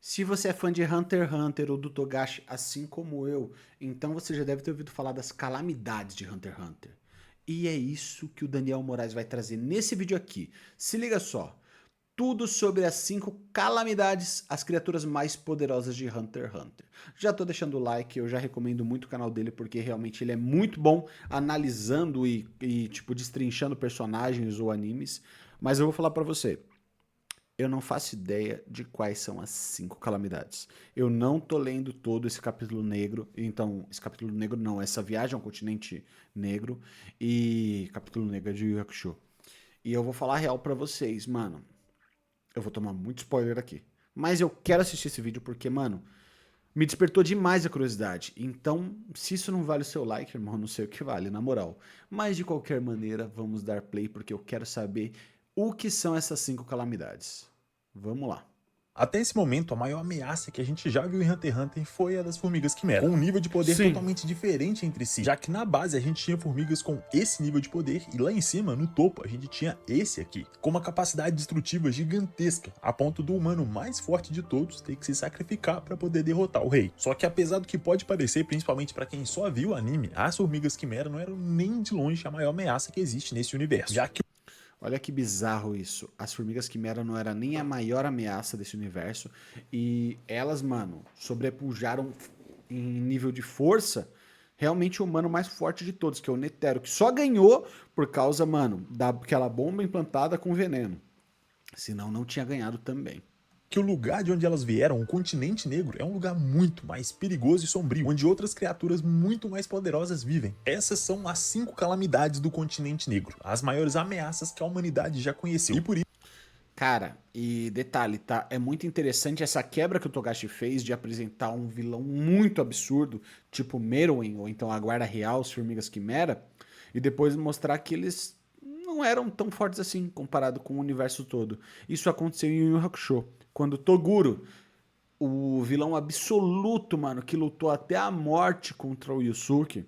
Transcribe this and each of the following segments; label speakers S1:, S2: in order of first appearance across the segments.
S1: Se você é fã de Hunter x Hunter ou do Togashi, assim como eu, então você já deve ter ouvido falar das calamidades de Hunter x Hunter. E é isso que o Daniel Moraes vai trazer nesse vídeo aqui. Se liga só, tudo sobre as 5 calamidades, as criaturas mais poderosas de Hunter x Hunter. Já tô deixando o like, eu já recomendo muito o canal dele porque realmente ele é muito bom analisando e tipo, destrinchando personagens ou animes. Mas eu vou falar pra você, eu não faço ideia de quais são as 5 calamidades. Eu não tô lendo todo esse capítulo negro, então, esse capítulo negro não, essa viagem ao continente negro e capítulo negro é de Yu Yu Hakusho. E eu vou falar a real pra vocês, mano. Eu vou tomar muito spoiler aqui. Mas eu quero assistir esse vídeo porque, mano, me despertou demais a curiosidade. Então, se isso não vale o seu like, irmão, não sei o que vale, na moral. Mas de qualquer maneira, vamos dar play porque eu quero saber o que são essas 5 calamidades. Vamos lá.
S2: Até esse momento, a maior ameaça que a gente já viu em Hunter x Hunter foi a das formigas quimera, com um nível de poder
S1: Sim.
S2: totalmente diferente entre si, já que na base a gente tinha formigas com esse nível de poder e lá em cima, no topo, a gente tinha esse aqui, com uma capacidade destrutiva gigantesca, a ponto do humano mais forte de todos ter que se sacrificar para poder derrotar o rei. Só que apesar do que pode parecer, principalmente para quem só viu o anime, as formigas quimera não eram nem de longe a maior ameaça que existe nesse universo, já que
S1: Olha que bizarro isso. As formigas quimera não era nem a maior ameaça desse universo. E elas, mano, sobrepujaram em nível de força realmente o humano mais forte de todos, que é o Netero, que só ganhou por causa, mano, daquela bomba implantada com veneno. Senão não tinha ganhado também.
S2: o lugar de onde elas vieram, o continente negro, é um lugar muito mais perigoso e sombrio, onde outras criaturas muito mais poderosas vivem. Essas são as 5 calamidades do continente negro, as maiores ameaças que a humanidade já conheceu. E por isso
S1: Cara, e detalhe, tá? É muito interessante essa quebra que o Togashi fez de apresentar um vilão muito absurdo, tipo Meruem, ou então a Guarda Real, os Formigas Quimera, e depois mostrar que eles não eram tão fortes assim comparado com o universo todo. Isso aconteceu em Yu Yu Hakusho, quando Toguro, o vilão absoluto, mano, que lutou até a morte contra o Yusuke,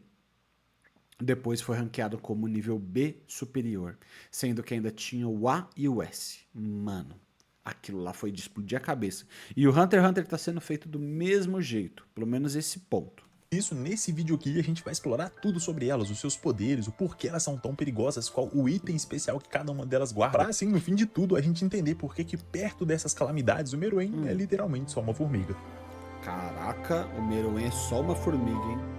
S1: depois foi ranqueado como nível B superior, sendo que ainda tinha o A e o S. Mano, aquilo lá foi de explodir a cabeça. E o Hunter x Hunter tá sendo feito do mesmo jeito, pelo menos esse ponto.
S2: nesse vídeo aqui a gente vai explorar tudo sobre elas, os seus poderes, o porquê elas são tão perigosas, qual o item especial que cada uma delas guarda, pra assim, no fim de tudo, a gente entender por que perto dessas calamidades o Meruem é literalmente só uma formiga.
S1: Caraca, o Meruem é só uma formiga, hein?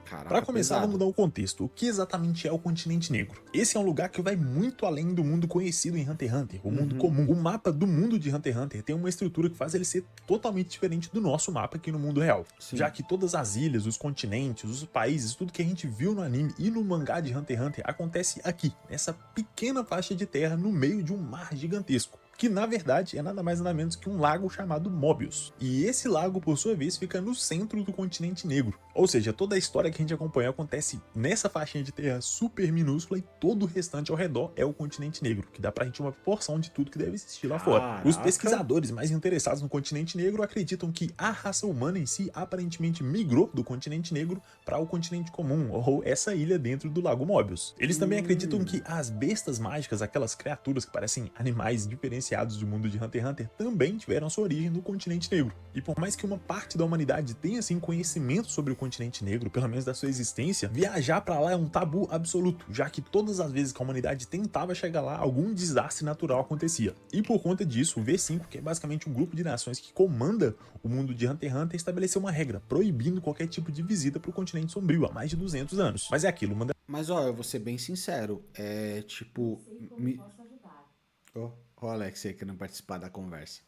S2: Para
S1: Caraca,
S2: começar, vamos
S1: pesado.
S2: dar o contexto. O que exatamente é o continente negro? Esse é um lugar que vai muito além do mundo conhecido em Hunter x Hunter, o mundo comum. O mapa do mundo de Hunter x Hunter tem uma estrutura que faz ele ser totalmente diferente do nosso mapa aqui no mundo real. Já
S1: Sim.
S2: que todas as ilhas, os continentes, os países, tudo que a gente viu no anime e no mangá de Hunter x Hunter acontece aqui, nessa pequena faixa de terra no meio de um mar gigantesco, que na verdade é nada mais nada menos que um lago chamado Mobius. E esse lago, por sua vez, fica no centro do continente negro. Ou seja, toda a história que a gente acompanha acontece nessa faixinha de terra super minúscula e todo o restante ao redor é o continente negro, que dá pra gente uma porção de tudo que deve existir lá fora. Os
S1: Caraca.
S2: pesquisadores mais interessados no continente negro acreditam que a raça humana em si aparentemente migrou do continente negro para o continente comum, ou essa ilha dentro do lago Mobius. Eles também acreditam que as bestas mágicas, aquelas criaturas que parecem animais diferenciados do mundo de Hunter x Hunter, também tiveram sua origem no continente negro. E por mais que uma parte da humanidade tenha assim conhecimento sobre o continente negro, pelo menos da sua existência, viajar para lá é um tabu absoluto, já que todas as vezes que a humanidade tentava chegar lá, algum desastre natural acontecia. E por conta disso, o V5, que é basicamente um grupo de nações que comanda o mundo de Hunter x Hunter, estabeleceu uma regra proibindo qualquer tipo de visita para o continente sombrio há mais de 200 anos. Mas é aquilo,
S1: Mas ó, eu vou ser bem sincero, é tipo... Me... Ó, ó, Alex aí querendo participar da conversa.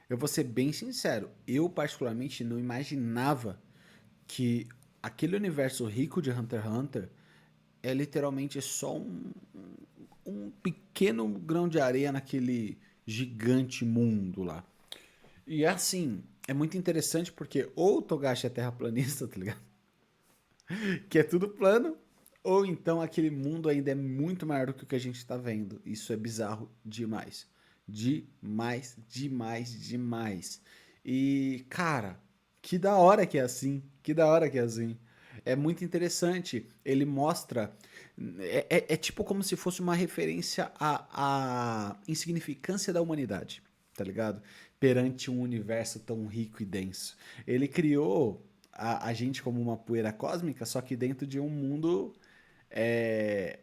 S1: Eu vou ser bem sincero, eu particularmente não imaginava que aquele universo rico de Hunter x Hunter é literalmente só um pequeno grão de areia naquele gigante mundo lá. E é assim, é muito interessante porque ou o Togashi é terraplanista, tá ligado? Que é tudo plano, ou então aquele mundo ainda é muito maior do que o que a gente tá vendo. Isso é bizarro demais. Demais, demais, demais. E, cara, que da hora que é assim. Que da hora que é assim. É muito interessante. Ele mostra. É tipo como se fosse uma referência à insignificância da humanidade. Tá ligado? perante um universo tão rico e denso. Ele criou a gente como uma poeira cósmica, só que dentro de um mundo é,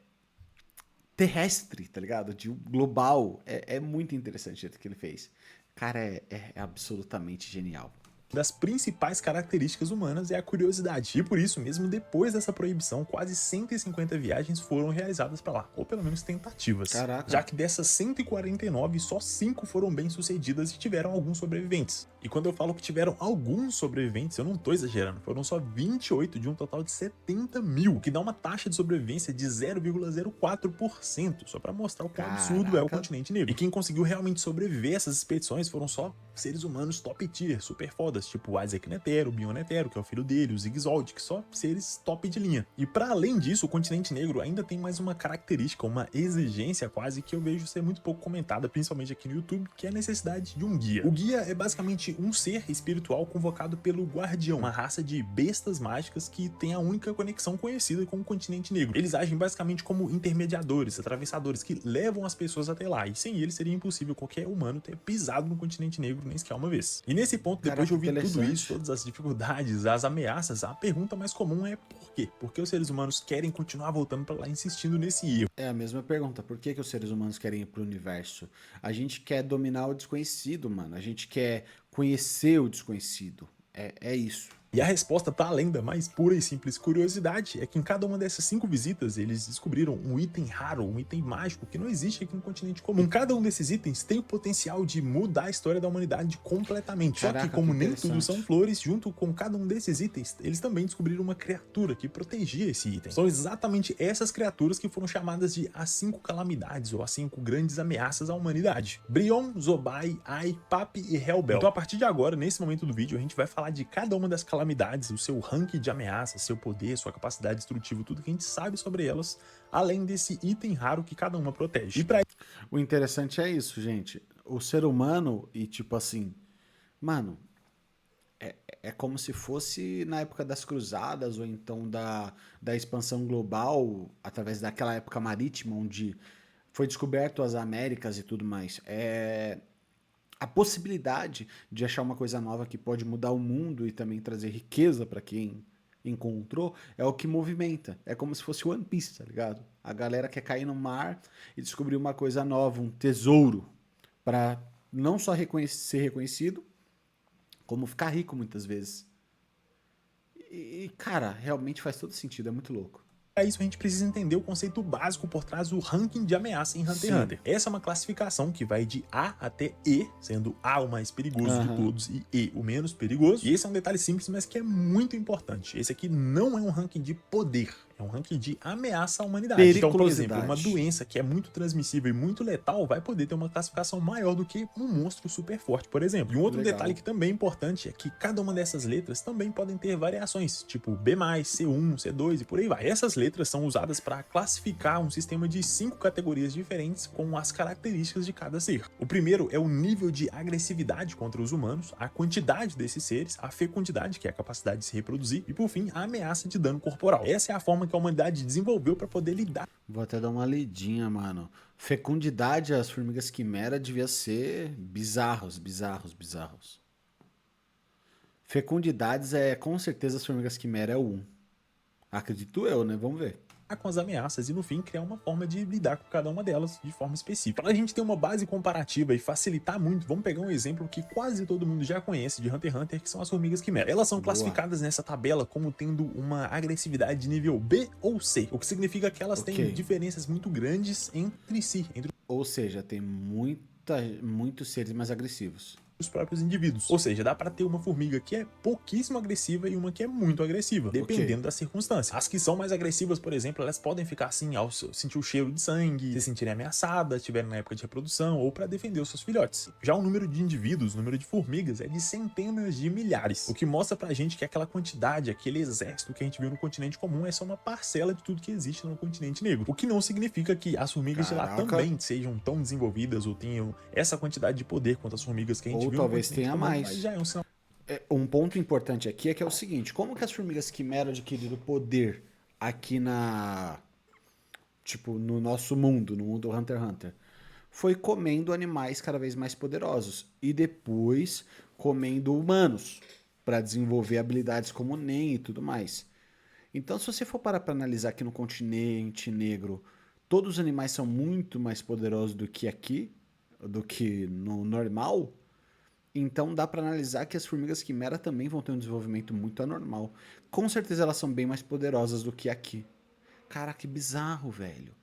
S1: terrestre, tá ligado? De um global. É muito interessante o jeito que ele fez. Cara, é absolutamente genial.
S2: Das principais características humanas é a curiosidade. E por isso, mesmo depois dessa proibição, quase 150 viagens foram realizadas para lá, ou pelo menos tentativas.
S1: Caraca.
S2: Já que dessas 149, só 5 foram bem sucedidas e tiveram alguns sobreviventes. E quando eu falo que tiveram alguns sobreviventes, eu não tô exagerando, foram só 28 de um total de 70 mil, o que dá uma taxa de sobrevivência de 0,04%, só para mostrar o quão absurdo é o continente negro. E quem conseguiu realmente sobreviver a essas expedições foram só seres humanos top tier, super fodas, tipo o Isaac Netero, o Bion Netero, que é o filho dele, o Zigzold, que só seres top de linha. E para além disso, o continente negro ainda tem mais uma característica, uma exigência quase, que eu vejo ser muito pouco comentada, principalmente aqui no YouTube, que é a necessidade de um guia. O guia é basicamente um ser espiritual convocado pelo Guardião, uma raça de bestas mágicas que tem a única conexão conhecida com o continente negro. Eles agem basicamente como intermediadores, atravessadores, que levam as pessoas até lá, e sem eles seria impossível qualquer humano ter pisado no continente negro nem sequer uma vez. E nesse ponto, depois de ouvir tudo isso, todas as dificuldades, as ameaças, a pergunta mais comum é por quê? Por que os seres humanos querem continuar voltando para lá insistindo nesse erro?
S1: É a mesma pergunta. Por que os seres humanos querem ir pro universo? A gente quer dominar o desconhecido, mano. A gente quer conhecer o desconhecido. É isso.
S2: E a resposta, para além da mais pura e simples curiosidade, é que em cada uma dessas 5 visitas eles descobriram um item raro, um item mágico que não existe aqui no continente comum. Cada um desses itens tem o potencial de mudar a história da humanidade completamente. Caraca, só que como nem tudo são flores, junto com cada um desses itens, eles também descobriram uma criatura que protegia esse item. São exatamente essas criaturas que foram chamadas de as 5 calamidades, ou as 5 grandes ameaças à humanidade. Brion, Zobai, Ai, Papi e Hellbell. Então a partir de agora, nesse momento do vídeo, a gente vai falar de cada uma das calamidades, o seu ranking de ameaças, seu poder, sua capacidade destrutiva, tudo que a gente sabe sobre elas, além desse item raro que cada uma protege. E pra...
S1: O interessante é isso, gente. O ser humano, e tipo assim, mano, é como se fosse na época das cruzadas, ou então da expansão global, através daquela época marítima, onde foi descoberto as Américas e tudo mais. A possibilidade de achar uma coisa nova que pode mudar o mundo e também trazer riqueza para quem encontrou é o que movimenta. É como se fosse One Piece, tá ligado? A galera quer cair no mar e descobrir uma coisa nova, um tesouro, para não só ser reconhecido, como ficar rico muitas vezes. E, cara, realmente faz todo sentido, é muito louco.
S2: Para isso, a gente precisa entender o conceito básico por trás do ranking de ameaça em Hunter x Hunter. Essa é uma classificação que vai de A até E, sendo A o mais perigoso de todos e E o menos perigoso. E esse é um detalhe simples, mas que é muito importante. Esse aqui não é um ranking de poder. É um ranking de ameaça à humanidade. Então, por exemplo, uma doença que é muito transmissível e muito letal vai poder ter uma classificação maior do que um monstro super forte, por exemplo. E um outro detalhe que também é importante é que cada uma dessas letras também podem ter variações, tipo B+, C1, C2 e por aí vai. Essas letras são usadas para classificar um sistema de 5 categorias diferentes com as características de cada ser. O primeiro é o nível de agressividade contra os humanos, a quantidade desses seres, a fecundidade, que é a capacidade de se reproduzir, e por fim, a ameaça de dano corporal. Essa é a forma que a humanidade desenvolveu para poder lidar.
S1: Vou até dar uma lidinha, mano. Fecundidade, as formigas quimera devia ser bizarros. Fecundidades com certeza as formigas quimera é o 1. Acredito eu, né? Vamos ver.
S2: Com as ameaças e no fim criar uma forma de lidar com cada uma delas de forma específica. Para a gente ter uma base comparativa e facilitar muito, vamos pegar um exemplo que quase todo mundo já conhece de Hunter x Hunter, que são as formigas quimera. Elas são classificadas nessa tabela como tendo uma agressividade de nível B ou C, o que significa que elas têm diferenças muito grandes entre si.
S1: Ou seja, tem muitos seres mais agressivos.
S2: Os próprios indivíduos. Ou seja, dá para ter uma formiga que é pouquíssimo agressiva e uma que é muito agressiva, dependendo da circunstância. As que são mais agressivas, por exemplo, elas podem ficar assim ao sentir o cheiro de sangue, se sentirem ameaçadas, estiverem na época de reprodução ou para defender os seus filhotes. Já o número de indivíduos, o número de formigas é de centenas de milhares, o que mostra pra gente que aquela quantidade, aquele exército que a gente viu no continente comum é só uma parcela de tudo que existe no continente negro. O que não significa que as formigas de lá também sejam tão desenvolvidas ou tenham essa quantidade de poder quanto as formigas que a gente
S1: ou talvez tenha mais.
S2: Já é um sinal.
S1: Um ponto importante aqui é que é o seguinte: como que as formigas quimera adquiriram poder aqui tipo, no nosso mundo, no mundo Hunter x Hunter? foi comendo animais cada vez mais poderosos e depois comendo humanos para desenvolver habilidades como Nen e tudo mais. Então, se você for parar para analisar aqui no continente negro, todos os animais são muito mais poderosos do que aqui, do que no normal. Então dá para analisar que as formigas quimera também vão ter um desenvolvimento muito anormal. Com certeza elas são bem mais poderosas do que aqui. Cara, que bizarro, velho.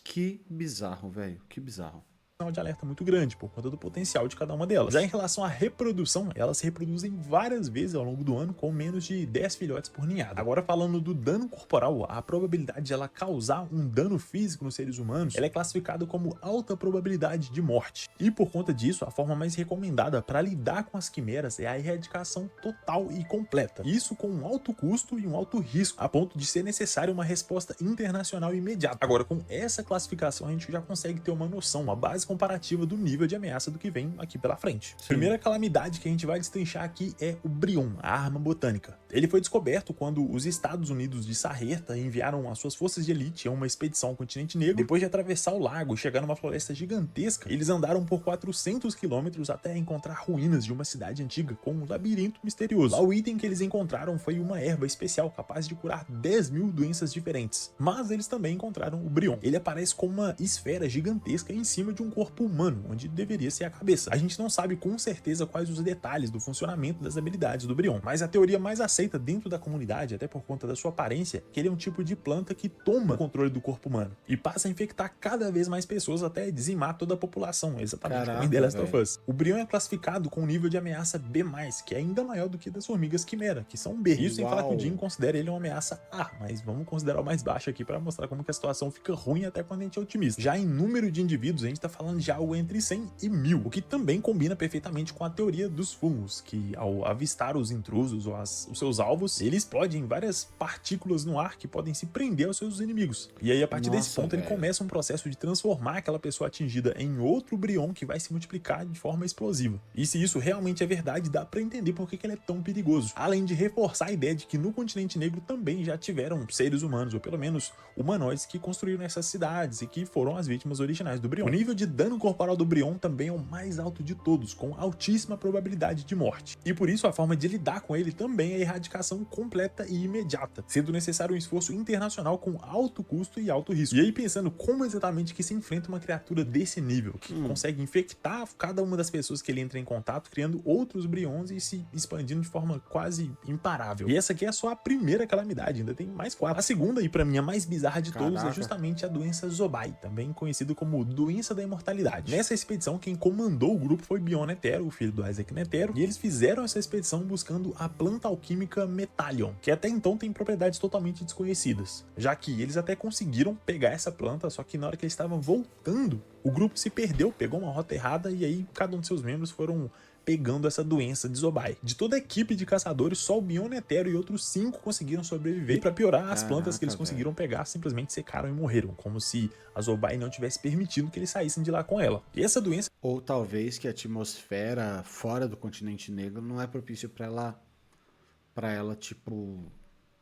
S1: Que bizarro, velho. Que bizarro.
S2: De alerta muito grande por conta do potencial de cada uma delas. Já em relação à reprodução, elas se reproduzem várias vezes ao longo do ano com menos de 10 filhotes por ninhada. Agora falando do dano corporal, a probabilidade de ela causar um dano físico nos seres humanos, ela é classificada como alta probabilidade de morte. E por conta disso, a forma mais recomendada para lidar com as quimeras é a erradicação total e completa. Isso com um alto custo e um alto risco, a ponto de ser necessária uma resposta internacional imediata. Agora, com essa classificação, a gente já consegue ter uma noção, uma base comparativa do nível de ameaça do que vem aqui pela frente.
S1: Sim.
S2: Primeira calamidade que a gente vai destrinchar aqui é o Brion, a arma botânica. Ele foi descoberto quando os Estados Unidos de Sarreta enviaram as suas forças de elite a uma expedição ao continente negro. Depois de atravessar o lago e chegar numa floresta gigantesca, eles andaram por 400 quilômetros até encontrar ruínas de uma cidade antiga com um labirinto misterioso. Lá, o item que eles encontraram foi uma erva especial capaz de curar 10.000 doenças diferentes. Mas eles também encontraram o Brion. Ele aparece como uma esfera gigantesca em cima de um corpo humano, onde deveria ser a cabeça. A gente não sabe com certeza quais os detalhes do funcionamento das habilidades do Brion, mas a teoria mais aceita dentro da comunidade, até por conta da sua aparência, é que ele é um tipo de planta que toma o controle do corpo humano e passa a infectar cada vez mais pessoas até dizimar toda a população, exatamente como em The Last of Us. O Brion é classificado com um nível de ameaça B+, que é ainda maior do que das formigas quimera, que são B. Isso sem falar que o Jim considera ele uma ameaça A, mas vamos considerar o mais baixo aqui para mostrar como que a situação fica ruim até quando a gente é otimista. Já em número de indivíduos, a gente tá falando de algo entre 100 e 1000, o que também combina perfeitamente com a teoria dos fungos, que ao avistar os intrusos ou os seus alvos, ele explode em várias partículas no ar que podem se prender aos seus inimigos. E aí, a partir desse ponto, ele começa um processo de transformar aquela pessoa atingida em outro Brion que vai se multiplicar de forma explosiva. E se isso realmente é verdade, dá pra entender por que ele é tão perigoso. Além de reforçar a ideia de que no continente negro também já tiveram seres humanos, ou pelo menos humanoides, que construíram essas cidades e que foram as vítimas originais do Brion. O nível de dano corporal do Brion também é o mais alto de todos, com altíssima probabilidade de morte. E por isso a forma de lidar com ele também é a erradicação completa e imediata, sendo necessário um esforço internacional com alto custo e alto risco. E aí, pensando como exatamente que se enfrenta uma criatura desse nível, que consegue infectar cada uma das pessoas que ele entra em contato, criando outros Brions e se expandindo de forma quase imparável. E essa aqui é só a primeira calamidade, ainda tem mais 4. A segunda, e pra mim a mais bizarra de todas, é justamente a doença Zobai, também conhecido como doença da imortalidade. Nessa expedição, quem comandou o grupo foi Bion Netero, o filho do Isaac Netero, e eles fizeram essa expedição buscando a planta alquímica Metallion, que até então tem propriedades totalmente desconhecidas, já que eles até conseguiram pegar essa planta, só que na hora que eles estavam voltando, o grupo se perdeu, pegou uma rota errada, e aí cada um de seus membros foram pegando essa doença de Zobai. De toda a equipe de caçadores, só o Bion Netero e outros 5 conseguiram sobreviver. E pra piorar, as plantas que eles conseguiram pegar simplesmente secaram e morreram, como se a Zobai não tivesse permitido que eles saíssem de lá com ela. E essa doença...
S1: Ou talvez que a atmosfera fora do continente negro não é propício para ela, tipo,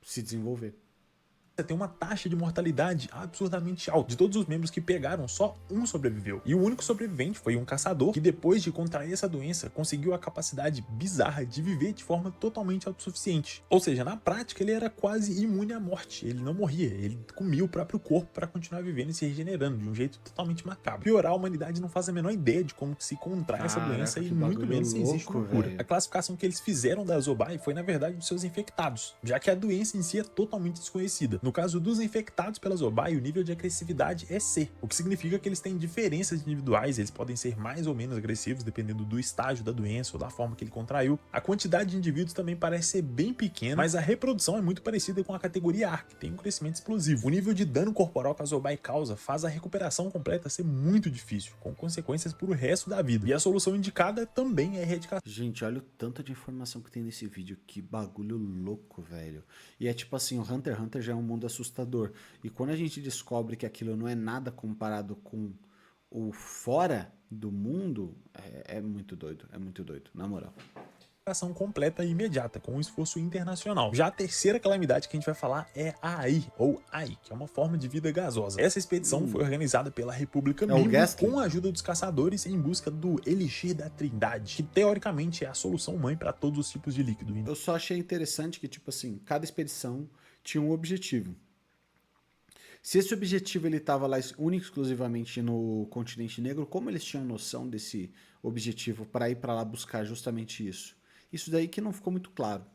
S1: se desenvolver.
S2: Tem uma taxa de mortalidade absurdamente alta. De todos os membros que pegaram, só um sobreviveu. E o único sobrevivente foi um caçador que, depois de contrair essa doença, conseguiu a capacidade bizarra de viver de forma totalmente autossuficiente. Ou seja, na prática, ele era quase imune à morte. Ele não morria, ele comia o próprio corpo para continuar vivendo e se regenerando de um jeito totalmente macabro. Piorar, a humanidade não faz a menor ideia de como se contrai essa doença e muito menos se existe uma cura. A classificação que eles fizeram da Zobai foi, na verdade, dos seus infectados, já que a doença em si é totalmente desconhecida. No caso dos infectados pela Zobai, o nível de agressividade é C, o que significa que eles têm diferenças individuais, eles podem ser mais ou menos agressivos dependendo do estágio da doença ou da forma que ele contraiu. A quantidade de indivíduos também parece ser bem pequena, mas a reprodução é muito parecida com a categoria A, que tem um crescimento explosivo. O nível de dano corporal que a Zobai causa faz a recuperação completa ser muito difícil, com consequências para o resto da vida. E a solução indicada também é erradicação.
S1: Gente, olha o tanto de informação que tem nesse vídeo, que bagulho louco, velho. E é tipo assim, o Hunter x Hunter já é um mundo assustador. E quando a gente descobre que aquilo não é nada comparado com o fora do mundo, é muito doido, na moral.
S2: ação completa e imediata, com um esforço internacional. Já a terceira calamidade que a gente vai falar é a AI, ou AI, que é uma forma de vida gasosa. Essa expedição foi organizada pela República
S1: É o
S2: Mimbo
S1: Gastly?
S2: com a ajuda dos caçadores em busca do Elixir da Trindade, que teoricamente é a solução mãe para todos os tipos de líquido.
S1: Eu só achei interessante que, tipo assim, cada expedição tinha um objetivo. Se esse objetivo ele estava lá único e exclusivamente no continente negro, como eles tinham noção desse objetivo para ir para lá buscar justamente isso? Isso daí que não ficou muito claro.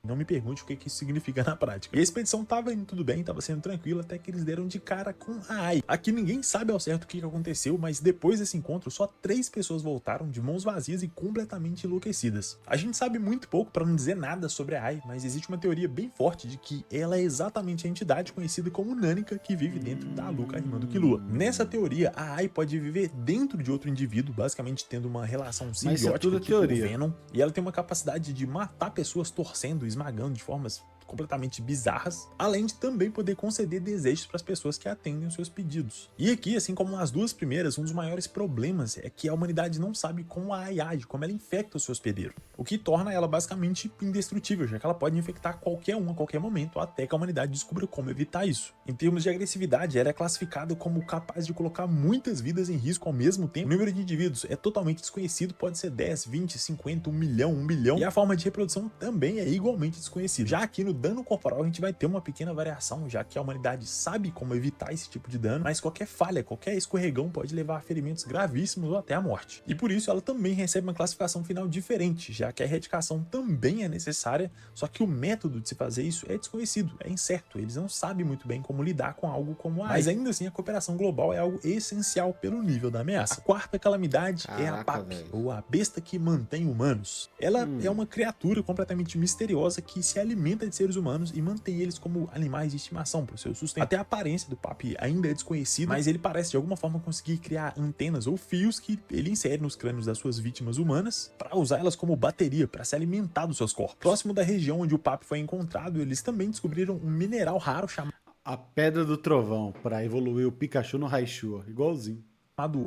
S2: Não me pergunte o que isso significa na prática. E a expedição tava indo tudo bem, tava sendo tranquila, até que eles deram de cara com a AI. Aqui ninguém sabe ao certo o que aconteceu, mas depois desse encontro, só 3 pessoas voltaram de mãos vazias e completamente enlouquecidas. A gente sabe muito pouco, para não dizer nada sobre a AI, mas existe uma teoria bem forte de que ela é exatamente a entidade conhecida como Nânica que vive dentro da Luca rimando Killua. Nessa teoria, a AI pode viver dentro de outro indivíduo, basicamente tendo uma relação
S1: Mas isso é
S2: simbiótica
S1: tudo
S2: tipo o
S1: teoria.
S2: Venom, e ela tem uma capacidade de matar pessoas torcendo, esmagando de formas completamente bizarras, além de também poder conceder desejos para as pessoas que atendem os seus pedidos. E aqui, assim como nas duas primeiras, um dos maiores problemas é que a humanidade não sabe como a AI age, como ela infecta o seu hospedeiro, o que torna ela basicamente indestrutível, já que ela pode infectar qualquer um a qualquer momento, até que a humanidade descubra como evitar isso. Em termos de agressividade, ela é classificada como capaz de colocar muitas vidas em risco ao mesmo tempo. O número de indivíduos é totalmente desconhecido, pode ser 10, 20, 50, 1 milhão, 1 bilhão, e a forma de reprodução também é igualmente desconhecida. Já aqui no dano corporal a gente vai ter uma pequena variação, já que a humanidade sabe como evitar esse tipo de dano, mas qualquer falha, qualquer escorregão pode levar a ferimentos gravíssimos ou até a morte. E por isso ela também recebe uma classificação final diferente, já que a erradicação também é necessária, só que o método de se fazer isso é desconhecido, é incerto, eles não sabem muito bem como lidar com algo como a AI. Mas ainda assim a cooperação global é algo essencial pelo nível da ameaça. A quarta calamidade é a
S1: Caraca,
S2: PAP,
S1: velho.
S2: ou a besta que mantém humanos. Ela é uma criatura completamente misteriosa que se alimenta de seres humanos e mantém eles como animais de estimação para o seu sustento. Até a aparência do PAP ainda é desconhecida, mas ele parece de alguma forma conseguir criar antenas ou fios que ele insere nos crânios das suas vítimas humanas para usar elas como bateria para se alimentar dos seus corpos. Próximo da região onde o PAP foi encontrado, eles também descobriram um mineral raro chamado
S1: A Pedra do Trovão, para evoluir o Pikachu no Raichu, igualzinho.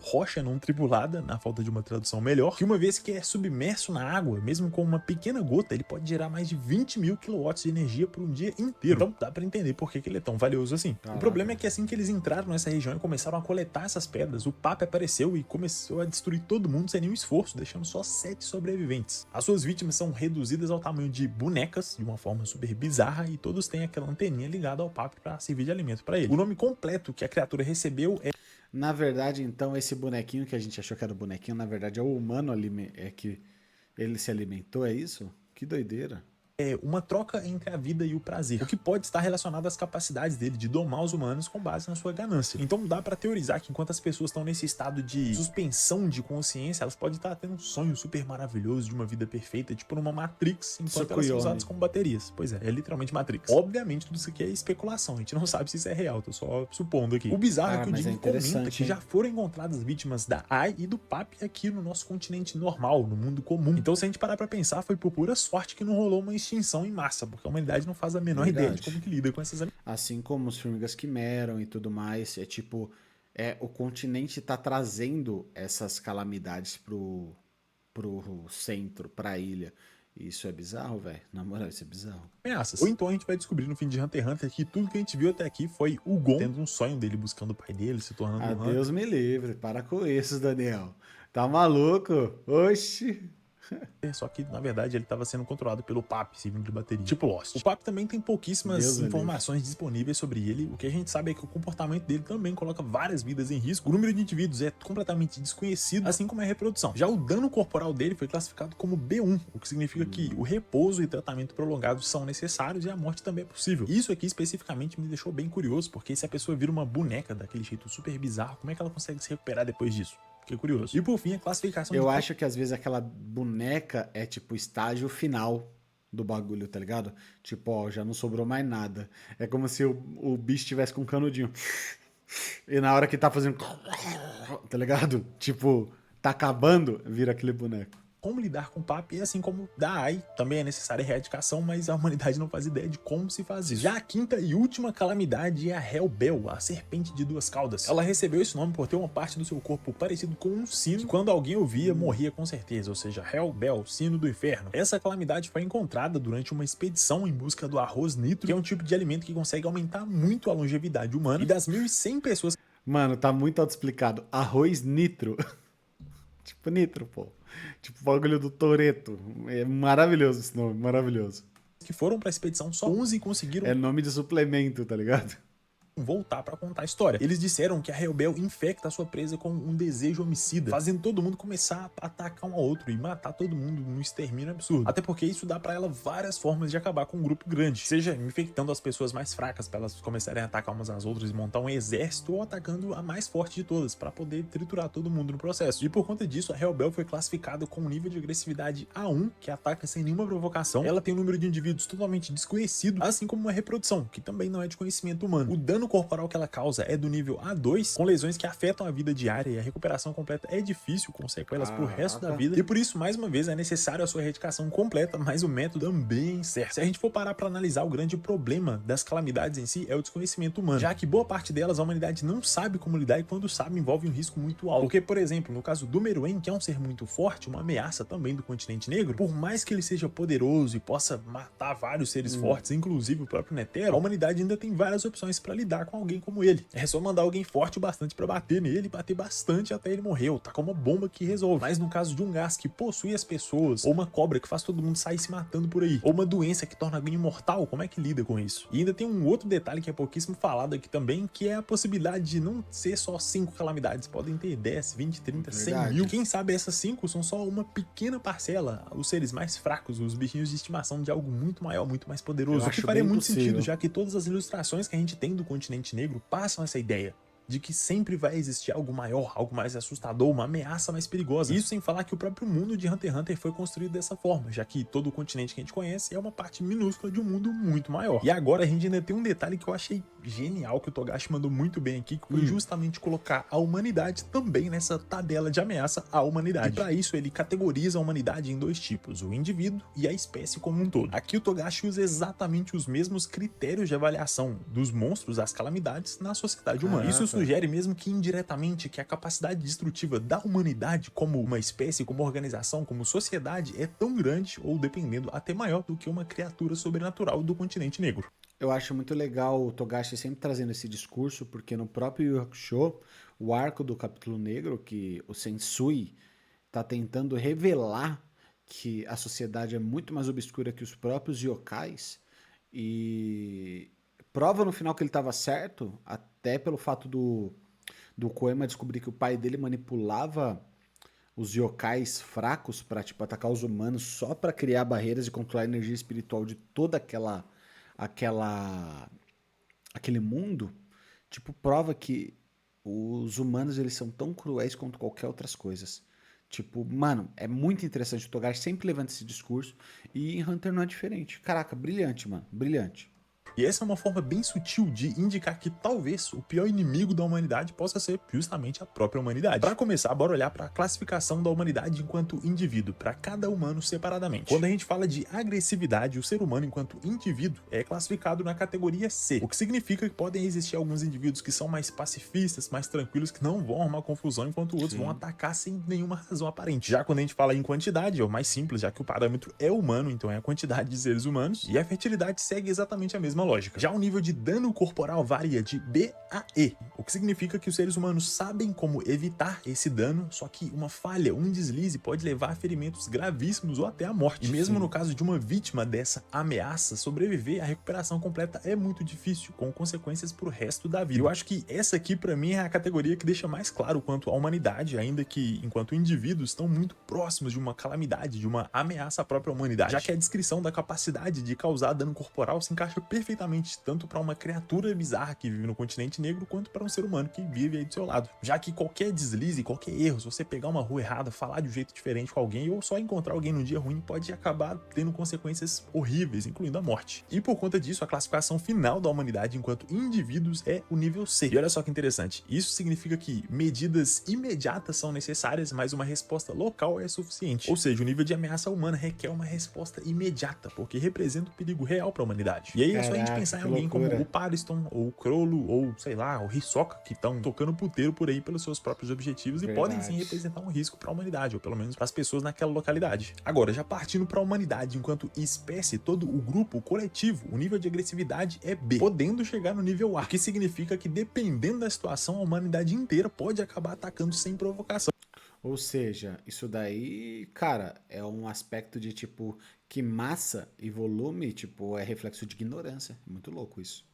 S2: rocha não tribulada, na falta de uma tradução melhor, que uma vez que é submerso na água, mesmo com uma pequena gota, ele pode gerar mais de 20 mil kW de energia por um dia inteiro. Então dá pra entender por que ele é tão valioso assim.
S1: Caraca.
S2: O problema é que assim que eles entraram nessa região e começaram a coletar essas pedras, o PAP apareceu e começou a destruir todo mundo sem nenhum esforço, deixando só 7 sobreviventes. As suas vítimas são reduzidas ao tamanho de bonecas, de uma forma super bizarra, e todos têm aquela anteninha ligada ao PAP para servir de alimento para ele. O nome completo que a criatura recebeu é
S1: Na verdade, então, esse bonequinho que a gente achou que era o bonequinho, na verdade é o humano é que ele se alimentou, é isso? Que doideira.
S2: uma troca entre a vida e o prazer, o que pode estar relacionado às capacidades dele de domar os humanos com base na sua ganância. Então dá pra teorizar que enquanto as pessoas estão nesse estado de suspensão de consciência, elas podem estar tendo um sonho super maravilhoso de uma vida perfeita, tipo numa Matrix, enquanto elas são usadas como baterias. Pois é literalmente Matrix. Obviamente tudo isso aqui é especulação, a gente não sabe se isso é real, tô só supondo aqui. O bizarro é que o Jim comenta que já foram encontradas vítimas da AI e do PAP aqui no nosso continente normal, no mundo comum. Então se a gente parar pra pensar, foi por pura sorte que não rolou uma extinção em massa, porque a humanidade não faz a menor ideia de como que lida com essas
S1: Assim como os formigas quimeram e tudo mais, é tipo, o continente tá trazendo essas calamidades pro centro, pra ilha. E isso é bizarro, velho. Na moral, isso é bizarro.
S2: ameaças. Ou então a gente vai descobrir no fim de Hunter x Hunter que tudo que a gente viu até aqui foi o Gon tendo um sonho dele buscando o pai dele, se tornando um Hunter.
S1: Deus me livre, para com isso, Daniel. Tá maluco? Oxi.
S2: Só que, na verdade, ele estava sendo controlado pelo PAP, servindo de bateria. Tipo Lost. O PAP também tem pouquíssimas informações disponíveis sobre ele. O que a gente sabe é que o comportamento dele também coloca várias vidas em risco. O número de indivíduos é completamente desconhecido, assim como a reprodução. Já o dano corporal dele foi classificado como B1, o que significa que o repouso e tratamento prolongado são necessários e a morte também é possível. Isso aqui especificamente me deixou bem curioso, porque se a pessoa vira uma boneca daquele jeito super bizarro, como é que ela consegue se recuperar depois disso? Fiquei curioso. E por fim, a classificação
S1: Eu acho que às vezes aquela boneca é tipo o estágio final do bagulho, tá ligado? Tipo, ó, já não sobrou mais nada. É como se o bicho tivesse com um canudinho. E na hora que tá fazendo. Tá ligado? Tipo, tá acabando, vira aquele boneco.
S2: como lidar com o PAP, e assim como da AI, também é necessária erradicação, mas a humanidade não faz ideia de como se faz isso. Já a quinta e última calamidade é a Hellbell, a serpente de duas caudas. Ela recebeu esse nome por ter uma parte do seu corpo parecido com um sino, que quando alguém ouvia, morria com certeza, ou seja, Hellbell, sino do inferno. Essa calamidade foi encontrada durante uma expedição em busca do arroz nitro, que é um tipo de alimento que consegue aumentar muito a longevidade humana, e das 1.100 pessoas...
S1: Mano, tá muito autoexplicado. Arroz nitro. Tipo nitro, pô. Tipo o bagulho do Toretto. É maravilhoso esse nome, maravilhoso.
S2: que foram pra expedição, só 11 conseguiram
S1: É nome de suplemento, tá ligado?
S2: voltar pra contar a história. Eles disseram que a Hellbell infecta a sua presa com um desejo homicida, fazendo todo mundo começar a atacar um ao outro e matar todo mundo num extermínio absurdo. Até porque isso dá pra ela várias formas de acabar com um grupo grande, seja infectando as pessoas mais fracas pra elas começarem a atacar umas às outras e montar um exército, ou atacando a mais forte de todas pra poder triturar todo mundo no processo. E por conta disso, a Hellbell foi classificada com um nível de agressividade A1, que ataca sem nenhuma provocação. Ela tem um número de indivíduos totalmente desconhecido, assim como uma reprodução, que também não é de conhecimento humano. O dano corporal que ela causa é do nível A2, com lesões que afetam a vida diária, e a recuperação completa é difícil, com sequelas pro resto da vida, e por isso, mais uma vez, é necessário a sua erradicação completa, mas o método também certo. Se a gente for parar pra analisar, o grande problema das calamidades em si é o desconhecimento humano, já que boa parte delas a humanidade não sabe como lidar, e quando sabe envolve um risco muito alto. Porque, por exemplo, no caso do Meruem, que é um ser muito forte, uma ameaça também do continente negro, por mais que ele seja poderoso e possa matar vários seres fortes, inclusive o próprio Netero, a humanidade ainda tem várias opções pra lidar com alguém como ele. É só mandar alguém forte o bastante pra bater nele, bater bastante até ele morrer, ou tacar uma bomba que resolve. Mas no caso de um gás que possui as pessoas, ou uma cobra que faz todo mundo sair se matando por aí, ou uma doença que torna alguém imortal, como é que lida com isso? E ainda tem um outro detalhe que é pouquíssimo falado aqui também, que é a possibilidade de não ser só 5 calamidades, podem ter 10, 20, 30, 100 mil. Quem sabe essas 5 são só uma pequena parcela, os seres mais fracos, os bichinhos de estimação de algo muito maior, muito mais poderoso. O que faria muito sentido, já que todas as ilustrações que a gente tem do continente negro passam essa ideia de que sempre vai existir algo maior, algo mais assustador, uma ameaça mais perigosa. Isso sem falar que o próprio mundo de Hunter x Hunter foi construído dessa forma, já que todo o continente que a gente conhece é uma parte minúscula de um mundo muito maior. E agora a gente ainda tem um detalhe que eu achei genial, que o Togashi mandou muito bem aqui, que foi justamente colocar a humanidade também nessa tabela de ameaça à humanidade. E para isso ele categoriza a humanidade em 2 tipos, o indivíduo e a espécie como um todo. Aqui o Togashi usa exatamente os mesmos critérios de avaliação dos monstros, as calamidades, na sociedade humana. Isso sugere, mesmo que indiretamente, que a capacidade destrutiva da humanidade como uma espécie, como organização, como sociedade é tão grande, ou dependendo, até maior do que uma criatura sobrenatural do continente negro.
S1: Eu acho muito legal o Togashi sempre trazendo esse discurso, porque no próprio Yu Hakusho, o arco do capítulo negro, que o Sensui tá tentando revelar que a sociedade é muito mais obscura que os próprios yokais, e prova no final que ele estava certo, até pelo fato do Koema descobrir que o pai dele manipulava os yokais fracos para tipo atacar os humanos só para criar barreiras e controlar a energia espiritual de toda aquele mundo, tipo, prova que os humanos eles são tão cruéis quanto qualquer outras coisas. Tipo, mano, é muito interessante. O Togashi sempre levanta esse discurso e em Hunter não é diferente. Caraca, brilhante, mano, brilhante.
S2: E essa é uma forma bem sutil de indicar que talvez o pior inimigo da humanidade possa ser justamente a própria humanidade. Para começar, bora olhar para a classificação da humanidade enquanto indivíduo, para cada humano separadamente. Quando a gente fala de agressividade, o ser humano enquanto indivíduo é classificado na categoria C, o que significa que podem existir alguns indivíduos que são mais pacifistas, mais tranquilos, que não vão arrumar confusão, enquanto outros vão atacar sem nenhuma razão aparente. Já quando a gente fala em quantidade, é o mais simples, já que o parâmetro é humano, então é a quantidade de seres humanos, e a fertilidade segue exatamente a mesma lógica. Já o nível de dano corporal varia de B a E, o que significa que os seres humanos sabem como evitar esse dano, só que uma falha, um deslize pode levar a ferimentos gravíssimos ou até a morte. E mesmo no caso de uma vítima dessa ameaça sobreviver, a recuperação completa é muito difícil, com consequências pro resto da vida. Eu acho que essa aqui pra mim é a categoria que deixa mais claro quanto a humanidade, ainda que enquanto indivíduos estão muito próximos de uma calamidade, de uma ameaça à própria humanidade, já que a descrição da capacidade de causar dano corporal se encaixa perfeitamente perfeitamente tanto para uma criatura bizarra que vive no continente negro, quanto para um ser humano que vive aí do seu lado. Já que qualquer deslize, qualquer erro, se você pegar uma rua errada, falar de um jeito diferente com alguém, ou só encontrar alguém num dia ruim, pode acabar tendo consequências horríveis, incluindo a morte. E por conta disso, a classificação final da humanidade enquanto indivíduos é o nível C. E olha só que interessante, isso significa que medidas imediatas são necessárias, mas uma resposta local é suficiente. Ou seja, o nível de ameaça humana requer uma resposta imediata, porque representa um perigo real para a humanidade. E aí é só a gente pensar em alguém como o Pariston, ou o Crollo, ou sei lá, o Hisoka, que estão tocando puteiro por aí pelos seus próprios objetivos e podem sim representar um risco para a humanidade, ou pelo menos para as pessoas naquela localidade. Agora, já partindo para a humanidade enquanto espécie, todo o grupo, o coletivo, o nível de agressividade é B, podendo chegar no nível A, o que significa que dependendo da situação, a humanidade inteira pode acabar atacando sem provocação.
S1: Ou seja, isso daí, cara, é um aspecto de tipo que massa e volume, tipo, é reflexo de ignorância. Muito louco isso.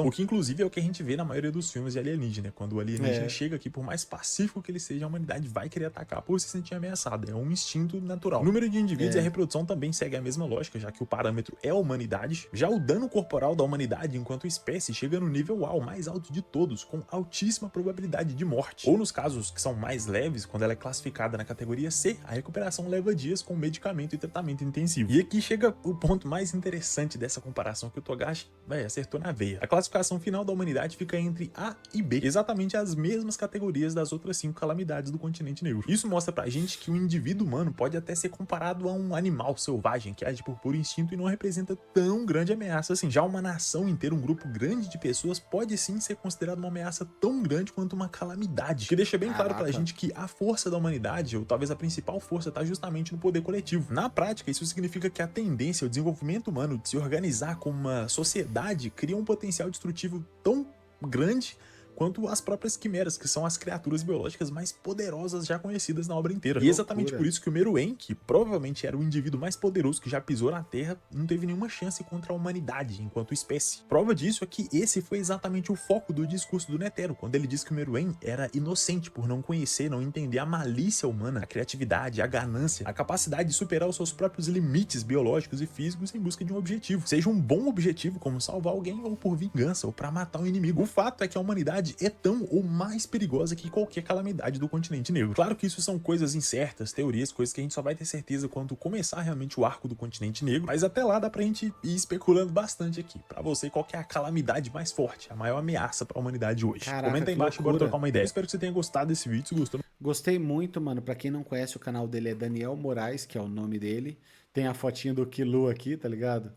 S2: O que inclusive é o que a gente vê na maioria dos filmes de alienígena. Quando o alienígena chega aqui, por mais pacífico que ele seja, a humanidade vai querer atacar por se sentir ameaçada. É um instinto natural. O número de indivíduos e a reprodução também segue a mesma lógica, já que o parâmetro é a humanidade. Já o dano corporal da humanidade enquanto espécie chega no nível A, o mais alto de todos, com altíssima probabilidade de morte. Ou nos casos que são mais leves, quando ela é classificada na categoria C, a recuperação leva dias com medicamento e tratamento intensivo. E aqui chega o ponto mais interessante dessa comparação, que o Togashi acertou na veia. A classificação final da humanidade fica entre A e B, exatamente as mesmas categorias das outras 5 calamidades do continente negro. Isso mostra pra gente que o indivíduo humano pode até ser comparado a um animal selvagem que age por puro instinto e não representa tão grande ameaça assim. Já uma nação inteira, um grupo grande de pessoas, pode sim ser considerado uma ameaça tão grande quanto uma calamidade. Que deixa bem claro pra gente que a força da humanidade, ou talvez a principal força, tá justamente no poder coletivo. Na prática, isso significa que a tendência, o desenvolvimento humano de se organizar como uma sociedade cria um potencial destrutivo tão grande quanto as próprias quimeras, que são as criaturas biológicas mais poderosas já conhecidas na obra inteira. E exatamente por isso que o Meruem, que provavelmente era o indivíduo mais poderoso que já pisou na Terra, não teve nenhuma chance contra a humanidade enquanto espécie. Prova disso é que esse foi exatamente o foco do discurso do Netero, quando ele diz que o Meruem era inocente por não conhecer, não entender a malícia humana, a criatividade, a ganância, a capacidade de superar os seus próprios limites biológicos e físicos em busca de um objetivo. Seja um bom objetivo, como salvar alguém, ou por vingança, ou para matar um inimigo. O fato é que a humanidade é tão ou mais perigosa que qualquer calamidade do continente negro. Claro que isso são coisas incertas, teorias, coisas que a gente só vai ter certeza quando começar realmente o arco do continente negro, mas até lá dá pra gente ir especulando bastante aqui. Pra você, qual que é a calamidade mais forte, a maior ameaça pra humanidade hoje?
S1: Caraca,
S2: comenta aí embaixo e bora trocar uma ideia. Eu espero que você tenha gostado desse vídeo. Se gostou,
S1: gostei muito, mano. Pra quem não conhece, o canal dele é Daniel Moraes, que é o nome dele. Tem a fotinha do Kilu aqui, tá ligado?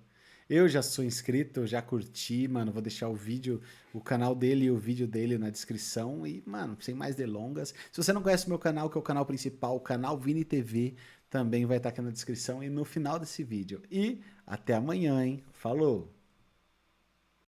S1: Eu já sou inscrito, já curti, mano. Vou deixar o vídeo, o canal dele e o vídeo dele na descrição. E, mano, sem mais delongas. Se você não conhece o meu canal, que é o canal principal, o canal Vini TV, também vai estar aqui na descrição e no final desse vídeo. E até amanhã, hein? Falou!